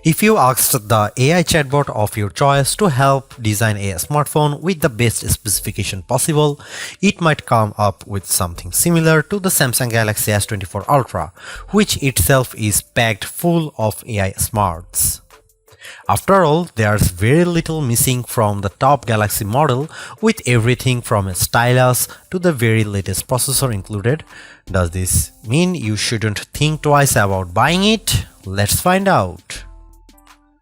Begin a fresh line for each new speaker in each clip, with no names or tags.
If you asked the AI chatbot of your choice to help design a smartphone with the best specification possible, it might come up with something similar to the Samsung Galaxy S24 Ultra, which itself is packed full of AI smarts. After all, there's very little missing from the top Galaxy model, with everything from a stylus to the very latest processor included. Does this mean you shouldn't think twice about buying it? Let's find out.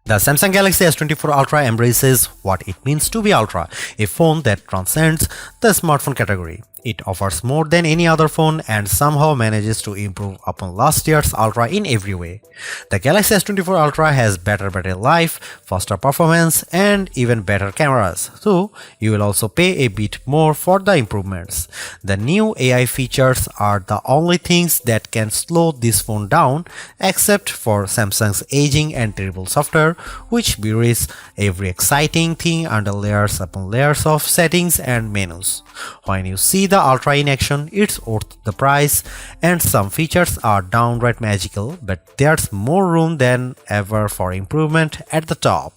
The Samsung Galaxy S24 Ultra embraces what it means to be Ultra, a phone that transcends the smartphone category. It offers more than any other phone and somehow manages to improve upon last year's Ultra in every way. The Galaxy S24 Ultra has better battery life, faster performance, and even better cameras, so you will also pay a bit more for the improvements. The new AI features are the only things that can slow this phone down, except for Samsung's aging and terrible software, which buries every exciting thing under layers upon layers of settings and menus. When you see the Ultra in action, it's worth the price, and some features are downright magical, but there's more room than ever for improvement at the top.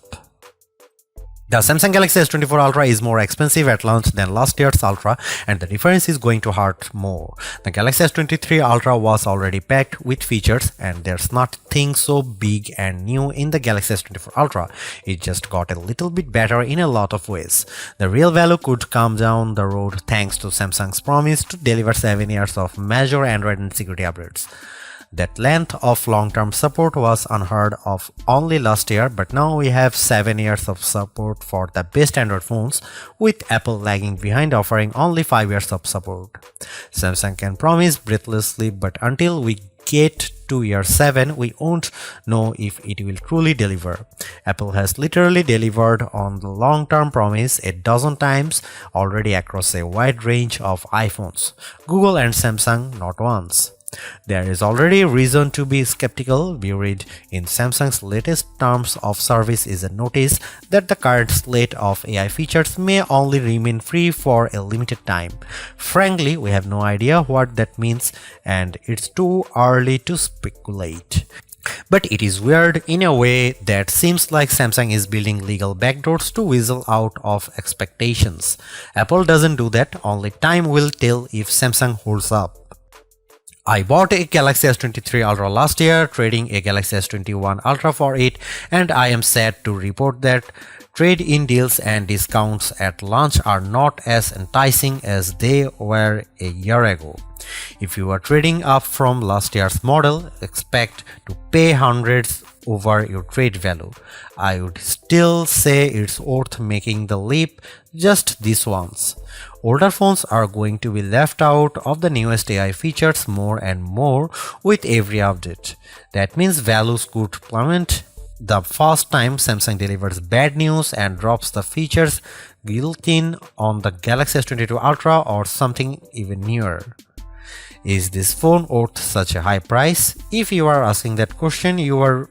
The Samsung Galaxy S24 Ultra is more expensive at launch than last year's Ultra, and the difference is going to hurt more. The Galaxy S23 Ultra was already packed with features, and there's nothing so big and new in the Galaxy S24 Ultra. It just got a little bit better in a lot of ways. The real value could come down the road thanks to Samsung's promise to deliver 7 years of major Android and security updates. That length of long-term support was unheard of only last year, but now we have 7 years of support for the best Android phones, with Apple lagging behind offering only 5 years of support. Samsung can promise breathlessly, but until we get to year 7, we won't know if it will truly deliver. Apple has literally delivered on the long-term promise a dozen times already across a wide range of iPhones. Google and Samsung not once. There is already reason to be skeptical. Buried in Samsung's latest terms of service is a notice that the current slate of AI features may only remain free for a limited time. Frankly, we have no idea what that means, and it's too early to speculate. But it is weird in a way that seems like Samsung is building legal backdoors to weasel out of expectations. Apple doesn't do that, only time will tell if Samsung holds up. I bought a Galaxy S23 Ultra last year, trading a Galaxy S21 Ultra for it, and I am sad to report that trade-in deals and discounts at launch are not as enticing as they were a year ago. If you are trading up from last year's model, expect to pay hundreds over your trade value. I would still say it's worth making the leap just this once. Older phones are going to be left out of the newest AI features more and more with every update. That means values could plummet the first time Samsung delivers bad news and drops the features built-in on the Galaxy S22 Ultra or something even newer. Is this phone worth such a high price? If you are asking that question, you are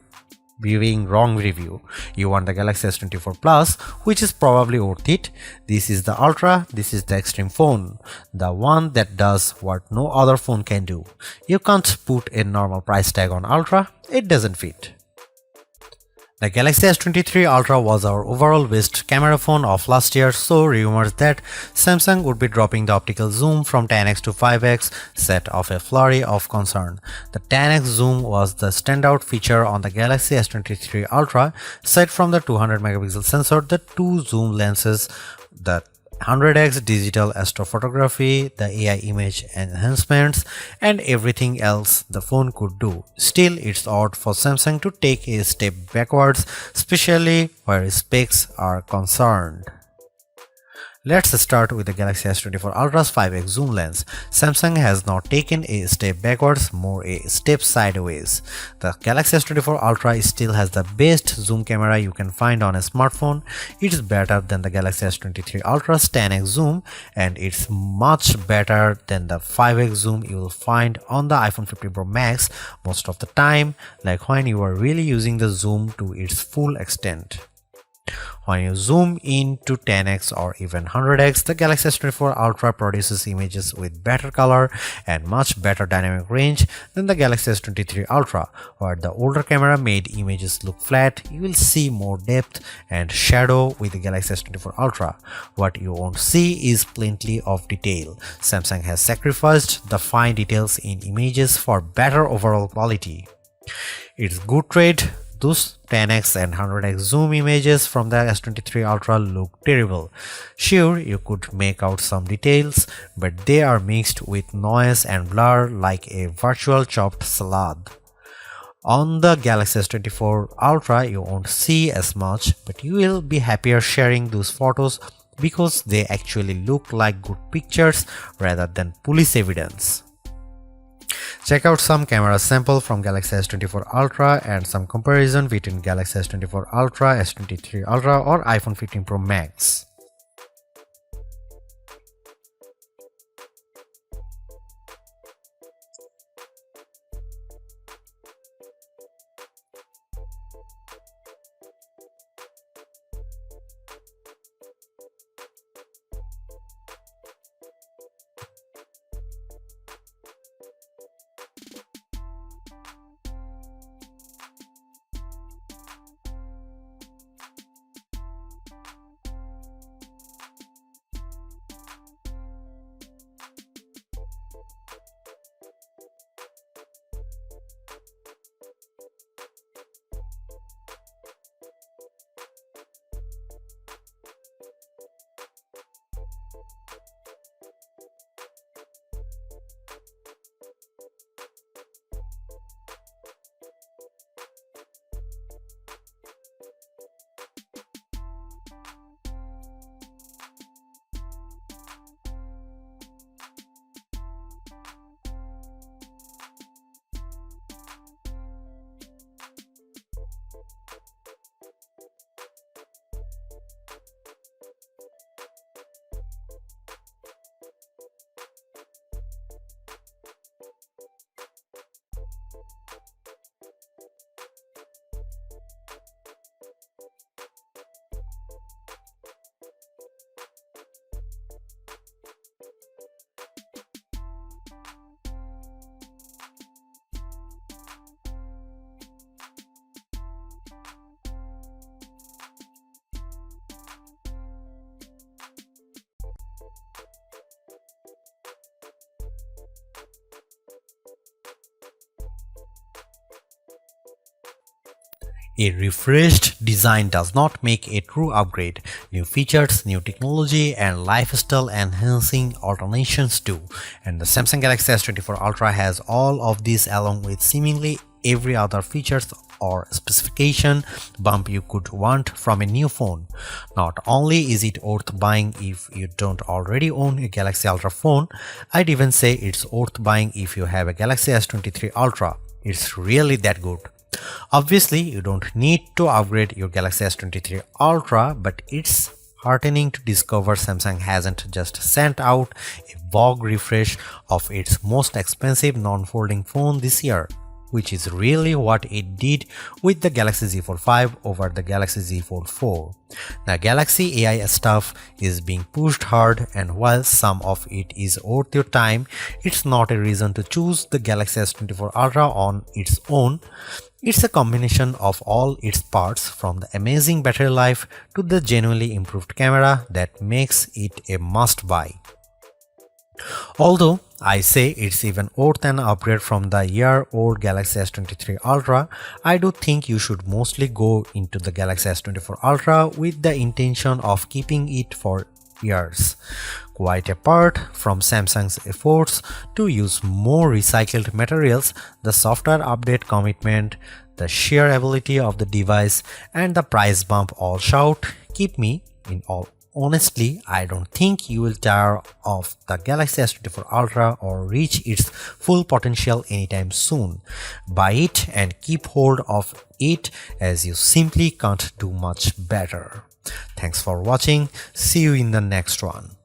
viewing wrong review. You want the Galaxy S24 Plus, which is probably worth it. This is the Ultra, this is the extreme phone, the one that does what no other phone can do. You can't put a normal price tag on Ultra, it doesn't fit. The Galaxy S23 Ultra was our overall best camera phone of last year, so rumors that Samsung would be dropping the optical zoom from 10x to 5x set off a flurry of concern. The 10x zoom was the standout feature on the Galaxy S23 Ultra. Aside from the 200 megapixel sensor, the two zoom lenses, the 100x digital astrophotography, the AI image enhancements, and everything else the phone could do. Still, it's odd for Samsung to take a step backwards, especially where specs are concerned. Let's start with the Galaxy S24 Ultra's 5x zoom lens. Samsung has not taken a step backwards, more a step sideways. The Galaxy S24 Ultra still has the best zoom camera you can find on a smartphone. It's better than the Galaxy S23 Ultra's 10x zoom, and it's much better than the 5x zoom you will find on the iPhone 15 Pro Max most of the time, like when you are really using the zoom to its full extent. When you zoom in to 10x or even 100x, the Galaxy S24 Ultra produces images with better color and much better dynamic range than the Galaxy S23 Ultra. Where the older camera made images look flat, you will see more depth and shadow with the Galaxy S24 Ultra. What you won't see is plenty of detail. Samsung has sacrificed the fine details in images for better overall quality. It's good trade. Those 10x and 100x zoom images from the S23 Ultra look terrible. Sure, you could make out some details, but they are mixed with noise and blur like a virtual chopped salad. On the Galaxy S24 Ultra, you won't see as much, but you will be happier sharing those photos because they actually look like good pictures rather than police evidence. Check out some camera sample from Galaxy S24 Ultra and some comparison between Galaxy S24 Ultra, S23 Ultra or iPhone 15 Pro Max. A refreshed design does not make a true upgrade. New features, new technology, and lifestyle enhancing alternations do. And the Samsung Galaxy S24 Ultra has all of these along with seemingly every other features or specification bump you could want from a new phone. Not only is it worth buying if you don't already own a Galaxy Ultra phone, I'd even say it's worth buying if you have a Galaxy S23 Ultra. It's really that good. Obviously, you don't need to upgrade your Galaxy S23 Ultra, but it's heartening to discover Samsung hasn't just sent out a vogue refresh of its most expensive non-folding phone this year, which is really what it did with the Galaxy Z Fold 5 over the Galaxy Z Fold 4. The Galaxy AI stuff is being pushed hard, and while some of it is worth your time, it's not a reason to choose the Galaxy S24 Ultra on its own. It's a combination of all its parts, from the amazing battery life to the genuinely improved camera, that makes it a must-buy. Although I say it's even worth an upgrade from the year-old Galaxy S23 Ultra, I do think you should mostly go into the Galaxy S24 Ultra with the intention of keeping it for years. Quite apart from Samsung's efforts to use more recycled materials, the software update commitment, the sheer ability of the device, and the price bump all shout, keep me in all. Honestly, I don't think you will tire of the Galaxy S24 Ultra or reach its full potential anytime soon. Buy it and keep hold of it, as you simply can't do much better. Thanks for watching. See you in the next one.